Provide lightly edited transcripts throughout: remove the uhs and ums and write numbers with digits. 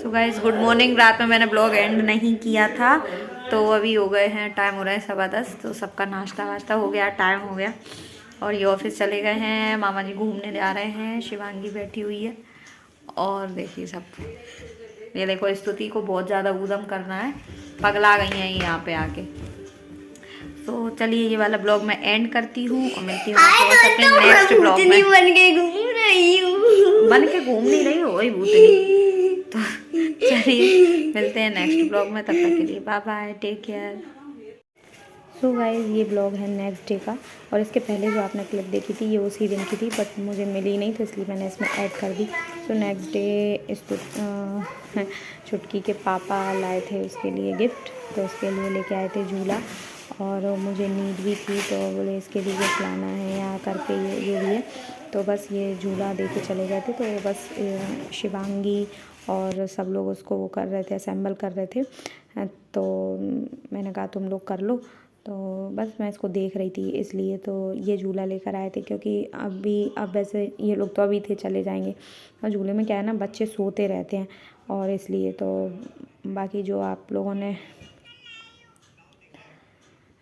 So guys good morning. रात में मैंने ब्लॉग एंड नहीं किया था, तो अभी हो गए हैं, टाइम हो रहा है 10:15। तो सबका नाश्ता वाश्ता हो गया, टाइम हो गया और ये ऑफिस चले गए हैं। मामा जी घूमने जा रहे हैं, शिवांगी बैठी हुई है और देखिए सब। ये देखो स्तुति को बहुत ज़्यादा ऊधम करना है, पगला गई हैं यहाँ पे आके। तो चलिए ये वाला ब्लॉग मैं एंड करती हूँ और मिलती हूँ अपने नेक्स्ट ब्लॉग में। बन के घूम रही हूँ। बन के घूम नहीं रही हो वही भूतनी। तो चलिए मिलते हैं नेक्स्ट ब्लॉग में, तब तक के लिए bye bye, take care. So guys ये ब्लॉग है नेक्स्ट डे का, और इसके पहले जो आपने क्लिप देखी थी ये उसी दिन की थी, बट मुझे मिली नहीं तो इसलिए मैंने इसमें ऐड कर दी। सो नेक्स्ट डे इसको छुटकी के पापा लाए थे उसके लिए गिफ्ट, तो उसके लिए लेके आए थे झूला, और मुझे नीड भी थी तो बोले इसके लिए गिफ्ट लाना है यहाँ करके ये जो भी है। तो बस ये झूला दे के चले गए थे, तो बस शिवांगी और सब लोग उसको वो कर रहे थे, असेंबल कर रहे थे। तो मैंने कहा तुम लोग कर लो, तो बस मैं इसको देख रही थी इसलिए तो ये झूला लेकर आए थे, क्योंकि अब वैसे ये लोग तो अभी थे चले जाएंगे, और झूले में क्या है ना बच्चे सोते रहते हैं, और इसलिए तो बाकी जो आप लोगों ने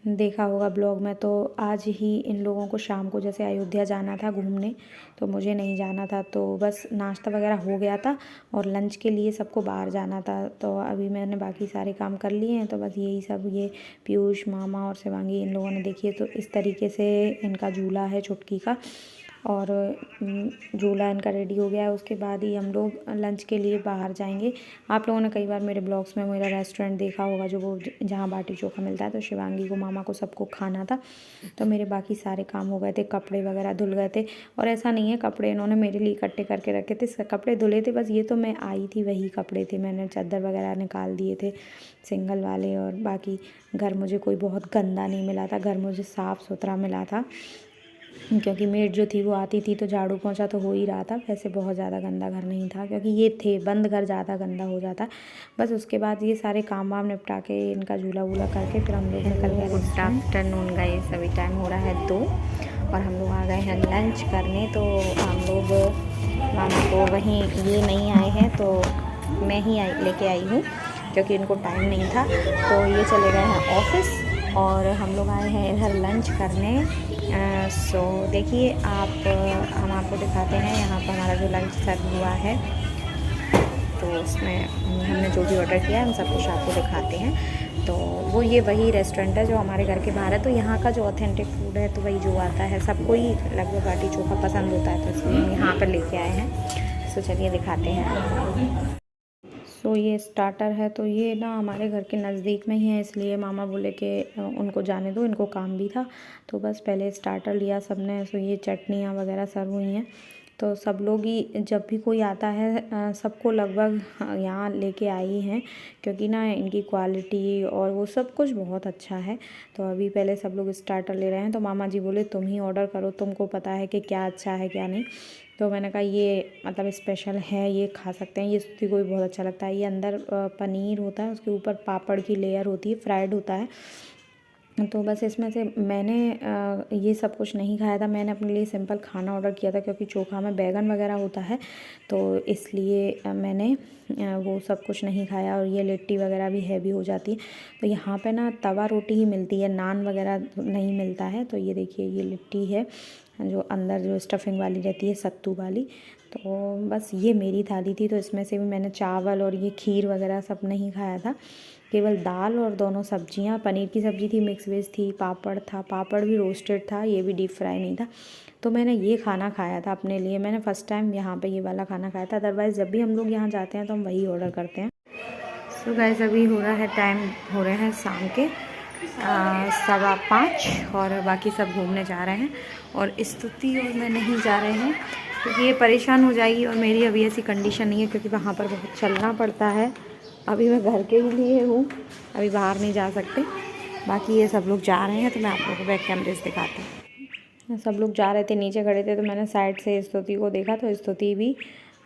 देखा होगा ब्लॉग में, तो आज ही इन लोगों को शाम को जैसे अयोध्या जाना था घूमने, तो मुझे नहीं जाना था, तो बस नाश्ता वगैरह हो गया था और लंच के लिए सबको बाहर जाना था। तो अभी मैंने बाकी सारे काम कर लिए हैं, तो बस यही सब, ये पीयूष मामा और शिवांगी इन लोगों ने देखिए, तो इस तरीके से इनका झूला है छुटकी का, और झूला इनका रेडी हो गया है। उसके बाद ही हम लोग लंच के लिए बाहर जाएंगे। आप लोगों ने कई बार मेरे ब्लॉग्स में मेरा रेस्टोरेंट देखा होगा, जो वो जहाँ बाटी चोखा मिलता है, तो शिवांगी को मामा को सबको खाना था, तो मेरे बाकी सारे काम हो गए थे, कपड़े वगैरह धुल गए थे। और ऐसा नहीं है, कपड़े इन्होंने मेरे लिए इकट्ठे करके रखे थे, कपड़े धुले थे, बस ये तो मैं आई थी वही कपड़े थे, मैंने चादर वगैरह निकाल दिए थे सिंगल वाले, और बाकी घर मुझे कोई बहुत गंदा नहीं मिला था, घर मुझे साफ़ सुथरा मिला था, क्योंकि मेड जो थी वो आती थी तो झाड़ू पोंछा तो हो ही रहा था। वैसे बहुत ज़्यादा गंदा घर नहीं था, क्योंकि ये थे बंद घर, ज़्यादा गंदा हो जाता। बस उसके बाद ये सारे काम वाम निपटा के इनका झूला वूला करके फिर हम लोग निकल गए। गुड आफ्टरनून गाइस, अभी टाइम हो रहा है 2 और हम लोग आ गए हैं लंच करने। तो हम लोग मामा को वहीं ये नहीं आए हैं, तो मैं ही लेके आई हूँ, क्योंकि इनको टाइम नहीं था, तो ये चले गए हैं ऑफिस और हम लोग आए हैं इधर लंच करने। सो देखिए हम आपको दिखाते हैं यहाँ पर हमारा जो लंच सर्व हुआ है, तो उसमें हमने जो भी ऑर्डर किया है हम सब कुछ आपको दिखाते हैं। तो वो ये वही रेस्टोरेंट है जो हमारे घर के बाहर है, तो यहाँ का जो ऑथेंटिक फूड है तो वही जो आता है, सबको ही लगभग बाटी चोखा पसंद होता है, तो इसलिए हम यहाँ पर लेके आए हैं। सो चलिए दिखाते हैं। सो ये स्टार्टर है, तो ये ना हमारे घर के नज़दीक में ही है, इसलिए मामा बोले कि उनको जाने दो, इनको काम भी था, तो बस पहले स्टार्टर लिया सबने। सो ये चटनियाँ वगैरह सर्व हुई हैं, तो सब लोग ही जब भी कोई आता है सबको लगभग यहाँ लेके आई हैं, क्योंकि ना इनकी क्वालिटी और वो सब कुछ बहुत अच्छा है। तो अभी पहले सब लोग स्टार्टर ले रहे हैं, तो मामा जी बोले तुम ही ऑर्डर करो, तुमको पता है कि क्या अच्छा है क्या नहीं। तो मैंने कहा ये मतलब स्पेशल है, ये खा सकते हैं, ये स्तुति को भी बहुत अच्छा लगता है। ये अंदर पनीर होता है, उसके ऊपर पापड़ की लेयर होती है, फ्राइड होता है। तो बस इसमें से मैंने ये सब कुछ नहीं खाया था, मैंने अपने लिए सिंपल खाना ऑर्डर किया था, क्योंकि चोखा में बैगन वगैरह होता है, तो इसलिए मैंने वो सब कुछ नहीं खाया। और ये लिट्टी वगैरह भी हैवी हो जाती है, तो यहाँ पे ना तवा रोटी ही मिलती है, नान वगैरह नहीं मिलता है। तो ये देखिए ये लिट्टी है, जो अंदर जो स्टफिंग वाली रहती है सत्तू वाली। तो बस ये मेरी थाली थी, तो इसमें से भी मैंने चावल और ये खीर वगैरह सब नहीं खाया था, केवल दाल और दोनों सब्जियां, पनीर की सब्ज़ी थी, मिक्स वेज थी, पापड़ था, पापड़ भी रोस्टेड था, ये भी डीप फ्राई नहीं था। तो मैंने ये खाना खाया था अपने लिए, मैंने फ़र्स्ट टाइम यहाँ पे ये वाला खाना खाया था, अदरवाइज़ जब भी हम लोग यहाँ जाते हैं तो हम वही ऑर्डर करते हैं। सो गाइस अभी हो रहा है टाइम, हो रहे हैं शाम के 5:15 और बाकी सब घूमने जा रहे हैं, और स्तुति और मैं नहीं जा रहे हैं, क्योंकि ये परेशान हो जाएगी, और मेरी अभी ऐसी कंडीशन नहीं है, क्योंकि वहाँ पर बहुत चलना पड़ता है। अभी मैं घर के ही लिए हूँ, अभी बाहर नहीं जा सकते। बाकी ये सब लोग जा रहे हैं, तो मैं आप लोगों को बैक कैमरे से दिखाती हूँ। सब लोग जा रहे थे, नीचे खड़े थे, तो मैंने साइड से स्तुति को देखा, तो स्तुति भी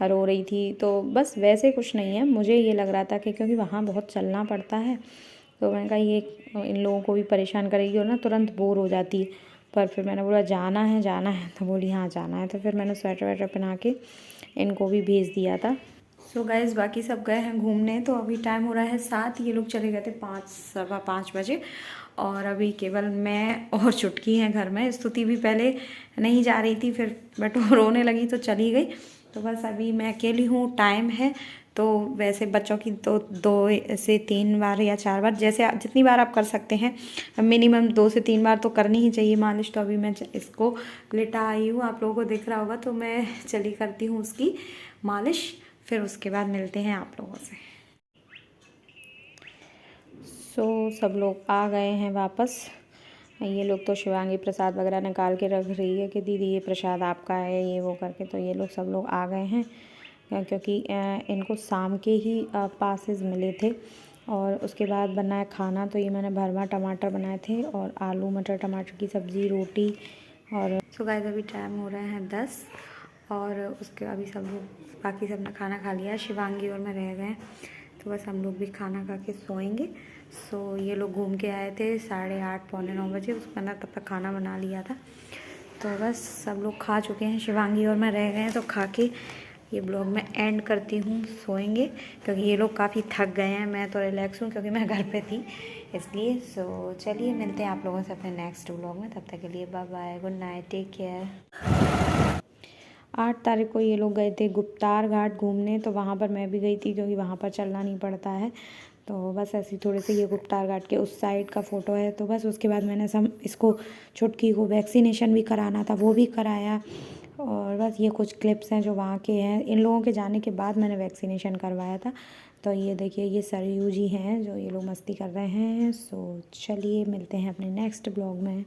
रो रही थी। तो बस वैसे कुछ नहीं है, मुझे ये लग रहा था कि क्योंकि वहाँ बहुत चलना पड़ता है, तो मैंने कहा ये इन लोगों को भी परेशान करेगी और ना तुरंत बोर हो जाती है। पर फिर मैंने बोला जाना है, तो बोली हाँ जाना है, तो फिर मैंने स्वेटर वेटर पहना के इनको भी भेज दिया था। सो गाइस बाकी सब गए हैं घूमने, तो अभी टाइम हो रहा है 7, ये लोग चले गए थे 5 सवा 5 बजे, और अभी केवल मैं और चुटकी हैं घर में। स्तुति भी पहले नहीं जा रही थी, फिर बट वो रोने लगी तो चली गई। तो बस अभी मैं अकेली हूँ, टाइम है। तो वैसे बच्चों की तो 2 से 3 बार या 4 बार, जैसे जितनी बार आप कर सकते हैं, मिनिमम 2 से 3 बार तो करनी ही चाहिए मालिश। तो अभी मैं इसको लिटा आई हूँ, आप लोगों को दिख रहा होगा, तो मैं चली करती हूँ उसकी मालिश, फिर उसके बाद मिलते हैं आप लोगों से। सब लोग आ गए हैं वापस। ये लोग तो शिवांगी प्रसाद वगैरह निकाल के रख रही है कि दीदी ये प्रसाद आपका है, ये वो करके। तो ये लोग सब लोग आ गए हैं क्योंकि इनको शाम के ही पासेस मिले थे। और उसके बाद बना है खाना, तो ये मैंने भरवा टमाटर बनाए थे और आलू मटर टमाटर की सब्ज़ी, रोटी। और सो गाइस अभी टाइम हो रहे हैं 10, और उसके अभी सब लोग बाकी सब ने खाना खा लिया, शिवांगी और मैं रह गए। तो बस हम लोग भी खाना खा के सोएंगे। ये लोग घूम के आए थे 8:30 पौने 9 बजे, उसके अंदर तब तक खाना बना लिया था। तो बस सब लोग खा चुके हैं, शिवांगी और मैं रह गए हैं। तो खा के ये ब्लॉग मैं एंड करती हूँ, सोएंगे, क्योंकि ये लोग काफ़ी थक गए हैं। मैं तो रिलैक्स हूँ क्योंकि मैं घर पे थी इसलिए। चलिए मिलते हैं आप लोगों से अपने नेक्स्ट ब्लॉग में, तब तक के लिए bye bye, good night, take care. 8 तारीख को ये लोग गए थे गुप्तार घाट घूमने, तो वहाँ पर मैं भी गई थी क्योंकि वहाँ पर चलना नहीं पड़ता है। तो बस ऐसी थोड़ी सी ये गुप्तार घाट के उस साइड का फ़ोटो है। तो बस उसके बाद मैंने इसको छुटकी को वैक्सीनेशन भी कराना था, वो भी कराया। और बस ये कुछ क्लिप्स हैं जो वहाँ के हैं, इन लोगों के जाने के बाद मैंने वैक्सीनेशन करवाया था। तो ये देखिए, ये सरयू जी हैं जो ये लोग मस्ती कर रहे हैं। चलिए मिलते हैं अपने नेक्स्ट ब्लॉग में।